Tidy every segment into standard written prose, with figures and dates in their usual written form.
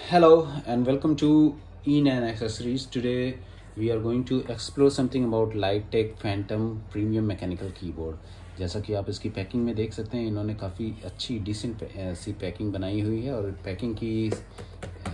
Hello and welcome to E9 Accessories. Today we are going to explore something about Lightech Phantom Premium Mechanical Keyboard. जैसा कि आप इसकी packing में देख सकते हैं, इन्होंने काफ़ी अच्छी डिसेंट सी पैकिंग बनाई हुई है। और पैकिंग की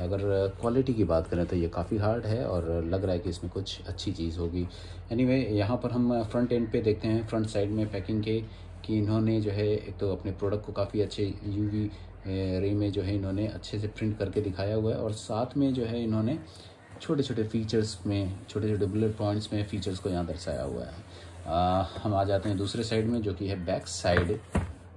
अगर क्वालिटी की बात करें तो ये काफ़ी हार्ड है और लग रहा है कि इसमें कुछ अच्छी चीज़ होगी। एनीवे, यहाँ पर हम फ्रंट एंड पे देखते हैं, फ्रंट साइड में पैकिंग के कि इन्होंने जो है एक तो अपने प्रोडक्ट को काफ़ी अच्छे यूवी रे में जो है इन्होंने अच्छे से प्रिंट करके दिखाया हुआ है। और साथ में जो है इन्होंने छोटे छोटे फीचर्स में, छोटे छोटे बुलेट पॉइंट्स में फीचर्स को यहाँ दर्शाया हुआ है। हम आ जाते हैं दूसरे साइड में, जो कि है बैक साइड।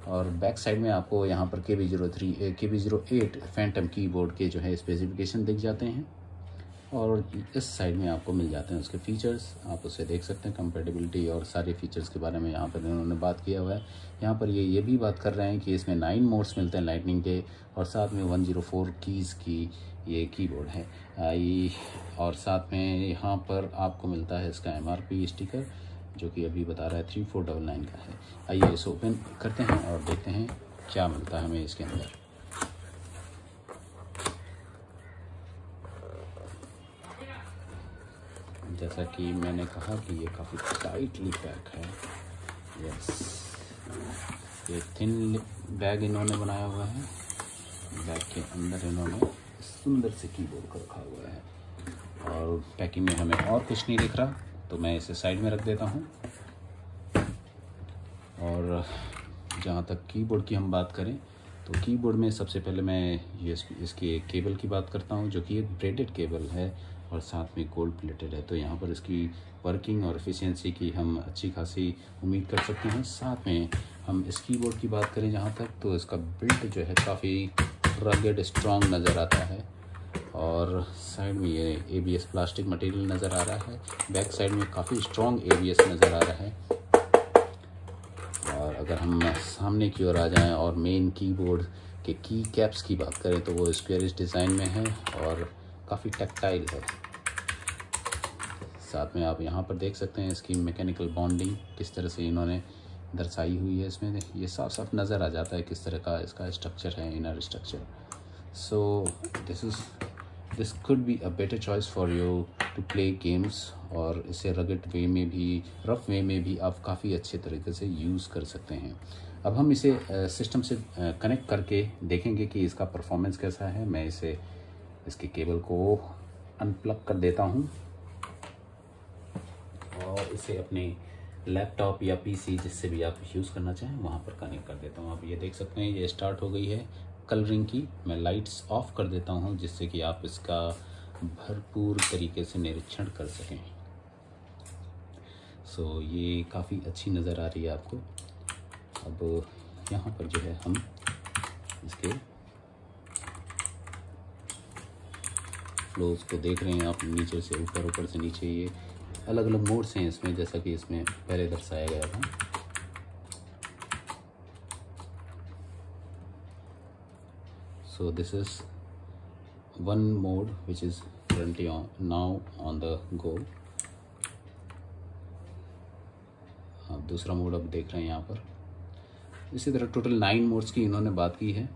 और बैक साइड में आपको यहाँ पर KB08 फैंटम कीबोर्ड के जो है स्पेसिफिकेशन दिख जाते हैं। और इस साइड में आपको मिल जाते हैं उसके फीचर्स, आप उसे देख सकते हैं। कंपैटिबिलिटी और सारे फीचर्स के बारे में यहाँ पर इन्होंने बात किया हुआ है। यहाँ पर ये भी बात कर रहे हैं कि इसमें 9 मोड्स मिलते हैं लाइटनिंग के, और साथ में 104 कीज़ की ये कीबोर्ड है। और साथ में यहाँ पर आपको मिलता है इसका MRP स्टिकर, जो कि अभी बता रहा है 3499 का है। आइए इसे ओपन करते हैं और देखते हैं क्या मिलता है हमें इसके अंदर। जैसा कि मैंने कहा कि ये काफ़ी टाइटली पैक है। यस, ये थिन बैग इन्होंने बनाया हुआ है। बैग के अंदर इन्होंने सुंदर से कीबोर्ड को रखा हुआ है। और पैकिंग में हमें और कुछ नहीं दिख रहा, तो मैं इसे साइड में रख देता हूँ। और जहाँ तक कीबोर्ड की हम बात करें तो कीबोर्ड में सबसे पहले मैं इसकी केबल की बात करता हूँ, जो कि एक ब्रेडेड केबल है और साथ में गोल्ड प्लेटेड है। तो यहाँ पर इसकी वर्किंग और एफिशिएंसी की हम अच्छी खासी उम्मीद कर सकते हैं। साथ में हम इस कीबोर्ड की बात करें जहाँ तक, तो इसका बिल्ड जो है काफ़ी रगेड स्ट्रॉन्ग नज़र आता है। और साइड में ये ABS प्लास्टिक मटेरियल नज़र आ रहा है। बैक साइड में काफ़ी स्ट्रॉन्ग ABS नज़र आ रहा है। और अगर हम सामने की ओर आ जाएं और मेन कीबोर्ड के की कैप्स की बात करें तो वो स्क्वेयरिश डिज़ाइन में है और काफ़ी टैक्टाइल है। साथ में आप यहाँ पर देख सकते हैं इसकी मैकेनिकल बॉन्डिंग किस तरह से इन्होंने दर्शाई हुई है। इसमें ये साफ साफ नज़र आ जाता है किस तरह का इसका स्ट्रक्चर है, inner structure. So this could be a better choice for you to play games. और इसे रगड वे में भी, रफ वे में भी आप काफ़ी अच्छे तरीके से यूज़ कर सकते हैं। अब हम इसे सिस्टम से कनेक्ट करके देखेंगे कि इसका परफॉर्मेंस कैसा है। मैं इसके केबल को अनप्लग कर देता हूँ और इसे अपने लैपटॉप या PC जिससे भी आप यूज़ करना चाहें वहाँ पर कनेक्ट कर देता हूँ। आप ये देख सकते हैं ये स्टार्ट हो गई है कलरिंग की। मैं लाइट्स ऑफ कर देता हूँ जिससे कि आप इसका भरपूर तरीके से निरीक्षण कर सकें। सो ये काफ़ी अच्छी नज़र आ रही है आपको। अब यहाँ पर जो है हम इसके फ्लोज को देख रहे हैं आप, नीचे से ऊपर, ऊपर से नीचे। ये अलग अलग मोड्स हैं इसमें, जैसा कि इसमें पहले दर्शाया गया था। So this is one mod which is currently now on the go। आप दूसरा मोड अब देख रहे हैं यहाँ पर। इसी तरह टोटल 9 मोड्स की इन्होंने बात की है,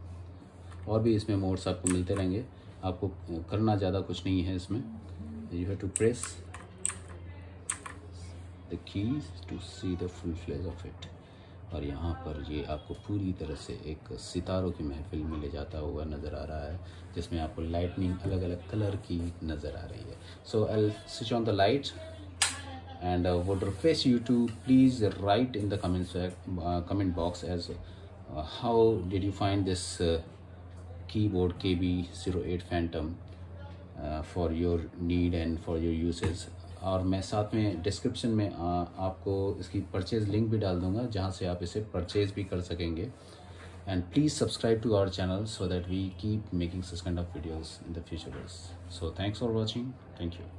और भी इसमें मोड्स आपको मिलते रहेंगे। आपको करना ज़्यादा कुछ नहीं है इसमें। You have to press the keys to see the full fledge of it. और यहाँ पर ये आपको पूरी तरह से एक सितारों की महफिल में ले जाता हुआ नज़र आ रहा है, जिसमें आपको लाइटनिंग अलग अलग कलर की नज़र आ रही है। So I will switch on the light and would request you to please write in the comment box as how did you find this keyboard KB08 Phantom for your need and for your uses। और मैं साथ में description में आपको इसकी purchase link भी डाल दूंगा, जहाँ से आप इसे परचेज़ भी कर सकेंगे। And please subscribe to our channel so that we keep making such kind of videos in the future। So thanks for watching. Thank you.